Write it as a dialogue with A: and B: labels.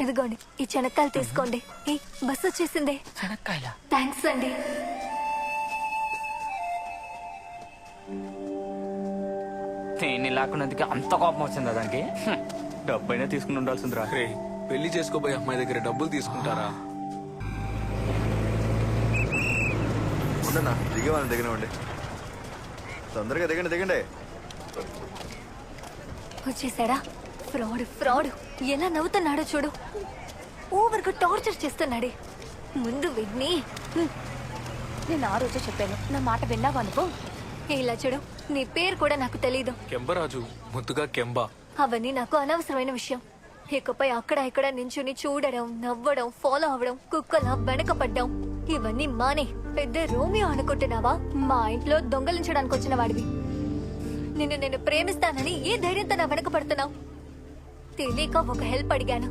A: ఇదిగోండి ఈ చెనక్కాయలు తీసుకోండి. ఏ బస్ వచ్చేసిందే.
B: చెనక్కాయల
A: థ్యాంక్స్ అండి.
B: దీన్ని లాక్కున్నందుకు అంత కోపం వచ్చిందా దానికి? డబ్బైనా తీసుకుని ఉండాల్సిందిరా.
C: రే, పెళ్లి చేసుకోబోయే అమ్మాయి దగ్గర డబ్బులు తీసుకుంటారా?
D: ఉండన్నా దిగేవాళ్ళని దిగనివ్వండి. తొందరగా దిగండి దిగండి.
A: వచ్చేసాడా? Fraud fraud. ఎలా నవ్వుతున్నాడో చూడు. ఓవర్గా టార్చర్ చేస్తున్నాడే. ముందు విన్ని.
E: నేను ఆ రోజే చెప్పాను, నా మాట విన్నావా నువ్వు?
A: ఇలా చూడు, నీ పేరు కూడా నాకు తెలీదు.
C: కెంబరాజు, ముద్దుగా కెంబా.
A: అవన్నీ నాకు అనవసరమైన విషయం. ఇకపై అక్కడ ఇక్కడ నించుని చూడడం, నవ్వడం, ఫాలో అవడం, కుక్కలా వెనకపడ్డం ఇవన్నీ మానే. పెద్ద రోమియో అనుకుంటున్నావా? మా ఇంట్లో దొంగలించడానికి వచ్చిన వాడివి. నిన్ను నేను ప్రేమిస్తానని ఏ ధైర్యంతో నా వెనక పడుతున్నావు? తెలియక ఒక హెల్ప్ అడిగాను.